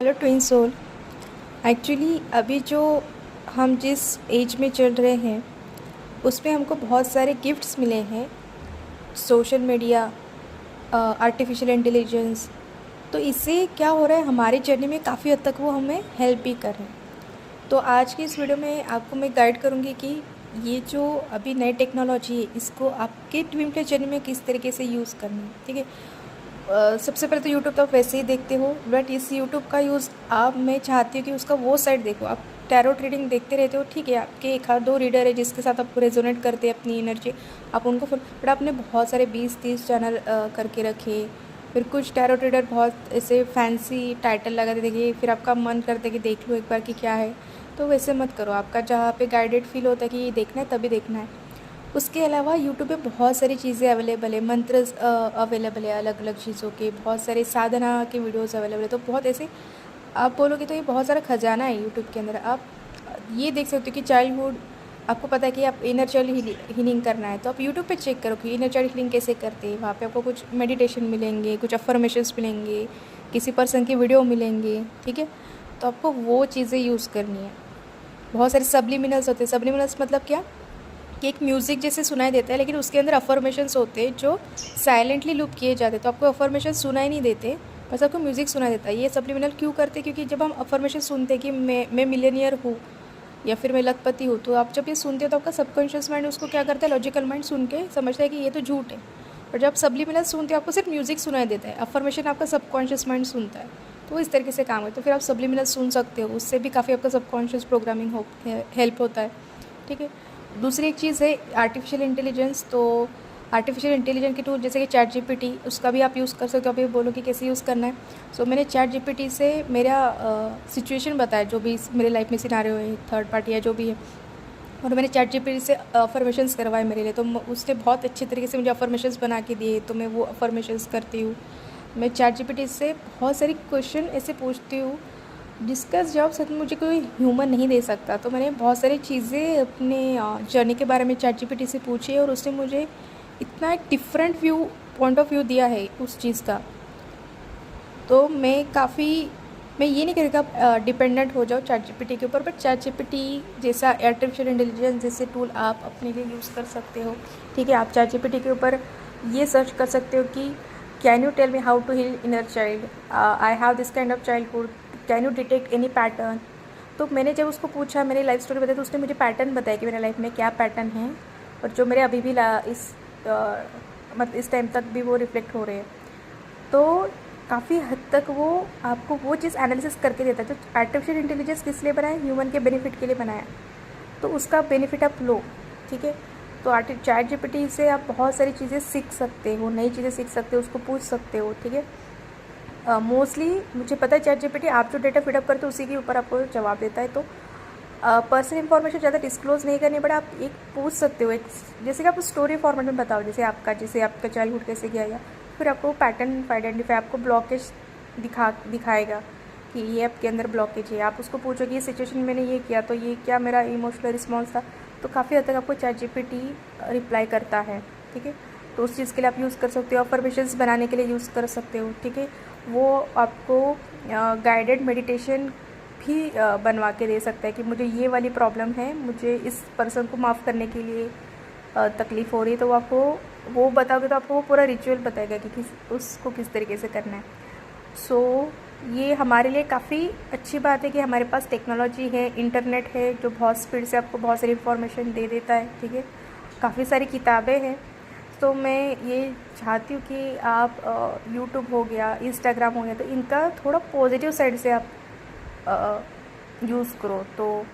Hello twin soul. Actually अभी जो हम जिस एज में चल रहे हैं उसमें हमको बहुत सारे गिफ्ट्स मिले हैं। सोशल मीडिया, आर्टिफिशियल इंटेलिजेंस, तो इससे क्या हो रहा है हमारी जर्नी में काफ़ी हद तक वो हमें हेल्प भी कर रहे हैं। तो आज की इस वीडियो में आपको मैं गाइड करूँगी कि ये जो अभी नई टेक्नोलॉजी है इसको आपके ट्विन फ्लेम जर्नी में किस तरीके से यूज़ करना है। ठीक है। सबसे पहले तो यूट्यूब तो आप वैसे ही देखते हो, बट इस यूट्यूब का यूज़ आप मैं चाहती हूँ कि उसका वो साइड देखो। आप टैरो रीडिंग देखते रहते हो, ठीक है, आपके एक आध दो रीडर है जिसके साथ आप रेजोनेट करते हैं अपनी एनर्जी, आप उनको बट आपने बहुत सारे 20-30 चैनल करके रखे। फिर कुछ टैरो रीडर बहुत ऐसे फैंसी टाइटल लगाते देखिए, फिर आपका मन करता है कि देख लो एक बार कि क्या है। तो वैसे मत करो, आपका जहाँ पे गाइडेड फील होता है कि ये देखना है तभी देखना है। उसके अलावा यूट्यूब पे बहुत सारी चीज़ें अवेलेबल है, मंत्र अवेलेबल है, अलग अलग चीज़ों के बहुत सारे साधना के वीडियोस अवेलेबल है। तो बहुत ऐसे आप बोलोगे तो ये बहुत सारा खजाना है यूट्यूब के अंदर। आप ये देख सकते हो कि चाइल्डहुड, आपको पता है कि आप इनर चाइल्ड हीलिंग करना है तो आप यूट्यूब पे चेक करो कि इनर चाइल्ड हीलिंग कैसे करते हैं। वहाँ पे आपको कुछ मेडिटेशन मिलेंगे, कुछ अफर्मेशंस मिलेंगे, किसी पर्सन की वीडियो मिलेंगे। ठीक है, तो आपको वो चीज़ें यूज़ करनी है। बहुत सारे सबलिमिनल्स होते हैं। सबलिमिनल्स मतलब क्या कि एक म्यूज़िक जैसे सुनाई देता है लेकिन उसके अंदर अफर्मेशंस होते हैं जो साइलेंटली लूप किए जाते हैं, तो आपको अफर्मेशन सुनाई नहीं देते, बस आपको म्यूज़िक सुनाई देता है। ये सब्लिमिनल क्यों करते हैं? क्योंकि जब हम अफर्मेशन सुनते हैं कि मैं मिलेनियर हूँ या फिर मैं लखपति हूँ, तो आप जब ये सुनते हो तो आपका सबकॉन्शियस माइंड उसको क्या करता है, लॉजिकल माइंड सुन के समझता है कि ये तो झूठ है। और जब सब्लिमिनल सुनते हो आपको सिर्फ म्यूज़िक सुनाई देता है, अफर्मेशन आपका सबकॉन्शियस माइंड सुनता है। तो इस तरीके से काम है। तो फिर आप सब्लिमिनल सुन सकते हो, उससे भी काफ़ी आपका सबकॉन्शियस प्रोग्रामिंग हेल्प होता है। ठीक है। दूसरी एक चीज़ है आर्टिफिशियल इंटेलिजेंस। तो आर्टिफिशियल इंटेलिजेंस के टूल जैसे कि चैट जीपीटी, उसका भी आप यूज़ कर सकते हो। अभी बोलो कि कैसे यूज़ करना है। सो मैंने चैट जीपीटी से मेरा सिचुएशन बताया, जो भी मेरे लाइफ में सिनारियो है, थर्ड पार्टी या जो भी है, और मैंने चैट जीपीटी से अफर्मेशंस करवाए मेरे लिए। तो उसने बहुत अच्छे तरीके से मुझे अफर्मेशंस बना के दिए, तो मैं वो अफर्मेशंस करती हूँ। मैं चैट जीपीटी से बहुत सारी क्वेश्चन ऐसे पूछती हूँ जिसका जवाब सच में मुझे कोई ह्यूमन नहीं दे सकता। तो मैंने बहुत सारी चीज़ें अपने जर्नी के बारे में चैट जीपीटी से पूछी और उसने मुझे इतना एक डिफरेंट पॉइंट ऑफ व्यू दिया है उस चीज़ का। तो मैं ये नहीं कह रही आप डिपेंडेंट हो जाओ चैट जीपीटी के ऊपर, बट चैट जीपीटी जैसा आर्टिफिशियल इंटेलिजेंस जैसे टूल आप अपने लिए यूज़ कर सकते हो। ठीक है, आप चैट जीपीटी के ऊपर ये सर्च कर सकते हो कि can you tell me how to heal inner child, I have this kind of childhood, can you detect any pattern. तो मैंने जब उसको पूछा, मेरी लाइफ स्टोरी बताई, तो उसने मुझे पैटर्न बताया कि मेरे लाइफ में क्या पैटर्न है और जो मेरे अभी भी इस टाइम तक भी वो रिफ्लेक्ट हो रहे हैं। तो काफ़ी हद तक वो आपको वो चीज़ एनालिसिस करके देता है। तो आर्टिफिशियल इंटेलिजेंस किस लिए बनाया? ह्यूमन के बेनिफिट के लिए बनाया, तो उसका बेनिफिट आप लो। ठीक है। तो चैट जीपीटी से आप बहुत सारी चीज़ें सीख सकते हो, नई चीज़ें सीख सकते हो, उसको पूछ सकते हो। ठीक है। मोस्टली मुझे पता है चैट जीपीटी आप जो डेटा फीडअप करते हो उसी के ऊपर आपको जवाब देता है। तो पर्सनल इन्फॉर्मेशन ज़्यादा डिस्क्लोज नहीं करनी पड़े, आप एक पूछ सकते हो, एक जैसे कि आप स्टोरी फॉर्मेट में बताओ, जैसे आपका चाइल्डहुड कैसे गया, या फिर आपको पैटर्न आइडेंटिफाई, आपको ब्लॉकेज दिखाएगा कि ये आपके अंदर ब्लॉकेज है। आप उसको पूछो कि ये सिचुएशन मैंने ये किया तो ये क्या मेरा इमोशनल रिस्पॉन्स था, तो काफ़ी हद तक आपको चैट जीपीटी रिप्लाई करता है। ठीक है। तो उस चीज़ के लिए आप यूज़ कर सकते हो, अफर्मेशंस बनाने के लिए यूज़ कर सकते हो। ठीक है। वो आपको गाइडेड मेडिटेशन भी बनवा के दे सकता है कि मुझे ये वाली प्रॉब्लम है, मुझे इस पर्सन को माफ़ करने के लिए तकलीफ़ हो रही है, तो आपको वो बताओगे तो आपको वो पूरा रिचुअल बताएगा कि उसको किस तरीके से करना है। सो ये हमारे लिए काफ़ी अच्छी बात है कि हमारे पास टेक्नोलॉजी है, इंटरनेट है, जो बहुत स्पीड से आपको बहुत सारी इन्फॉर्मेशन दे देता है। ठीक है। काफ़ी सारी किताबें हैं। तो मैं ये चाहती हूँ कि आप यूट्यूब हो गया, इंस्टाग्राम हो गया, तो इनका थोड़ा पॉजिटिव साइड से आप यूज़ करो। तो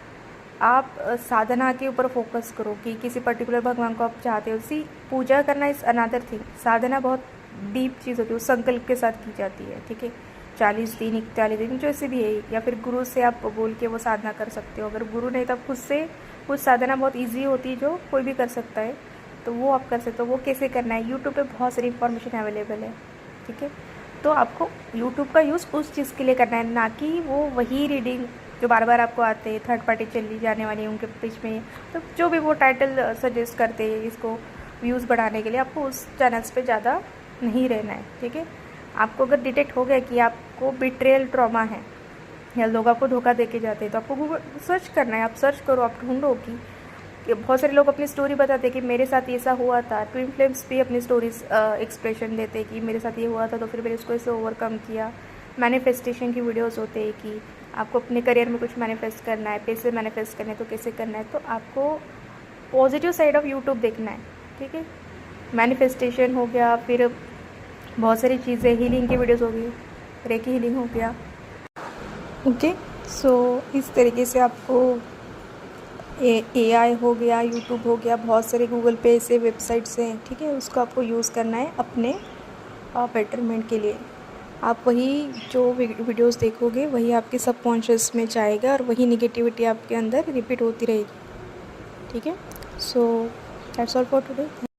आप साधना के ऊपर फोकस करो कि किसी पर्टिकुलर भगवान को आप चाहते हो। सी पूजा करना इज़ अनदर थिंग, साधना बहुत डीप चीज़ होती है, उस संकल्प के साथ की जाती है। ठीक है। 40 दिन 41 दिन जो ऐसे भी है, या फिर गुरु से आप बोल के वो साधना कर सकते हो। अगर गुरु नहीं तो आप खुद से कुछ साधना बहुत ईजी होती है जो कोई भी कर सकता है, तो वो आप कर सकते हो। वो कैसे करना है, यूट्यूब पे बहुत सारी इन्फॉर्मेशन अवेलेबल है। ठीक है। तो आपको यूट्यूब का यूज़ उस चीज़ के लिए करना है, ना कि वो वही रीडिंग जो बार बार आपको आते हैं, थर्ड पार्टी चली जाने वाली उनके बीच में, तो जो भी वो टाइटल सजेस्ट करते हैं इसको व्यूज़ बढ़ाने के लिए, आपको उस चैनल्स पे ज़्यादा नहीं रहना है। ठीक है। आपको अगर डिटेक्ट हो गया कि आपको बिट्रेयल ट्रॉमा है, या लोग आपको धोखा दे के जाते हैं, तो आपको गूगल सर्च करना है, आप सर्च करो, आप ढूंढो कि बहुत सारे लोग अपनी स्टोरी बताते हैं कि मेरे साथ ऐसा हुआ था। ट्विन फ्लेम्स भी अपनी स्टोरीज एक्सप्रेशन देते हैं कि मेरे साथ ये हुआ था तो फिर मैंने इसको ऐसे ओवरकम किया। मैनिफेस्टेशन की वीडियोस होते हैं कि आपको अपने करियर में कुछ मैनिफेस्ट करना है, पैसे मैनिफेस्ट करने हैं तो कैसे करना है। तो आपको पॉजिटिव साइड ऑफ यूट्यूब देखना है, ठीक है। मैनिफेस्टेशन हो गया, फिर बहुत सारी चीज़ें, हीलिंग की वीडियोस हो गई, रेकी हीलिंग हो गया, ओके। सो इस तरीके से आपको AI हो गया, यूट्यूब हो गया, बहुत सारे गूगल पे ऐसे वेबसाइट्स हैं, ठीक है। उसको आपको यूज़ करना है अपने बेटरमेंट के लिए। आप वही जो वीडियोस देखोगे वही आपके सबकॉन्शियस में जाएगा और वही निगेटिविटी आपके अंदर रिपीट होती रहेगी, ठीक है। So that's all for today.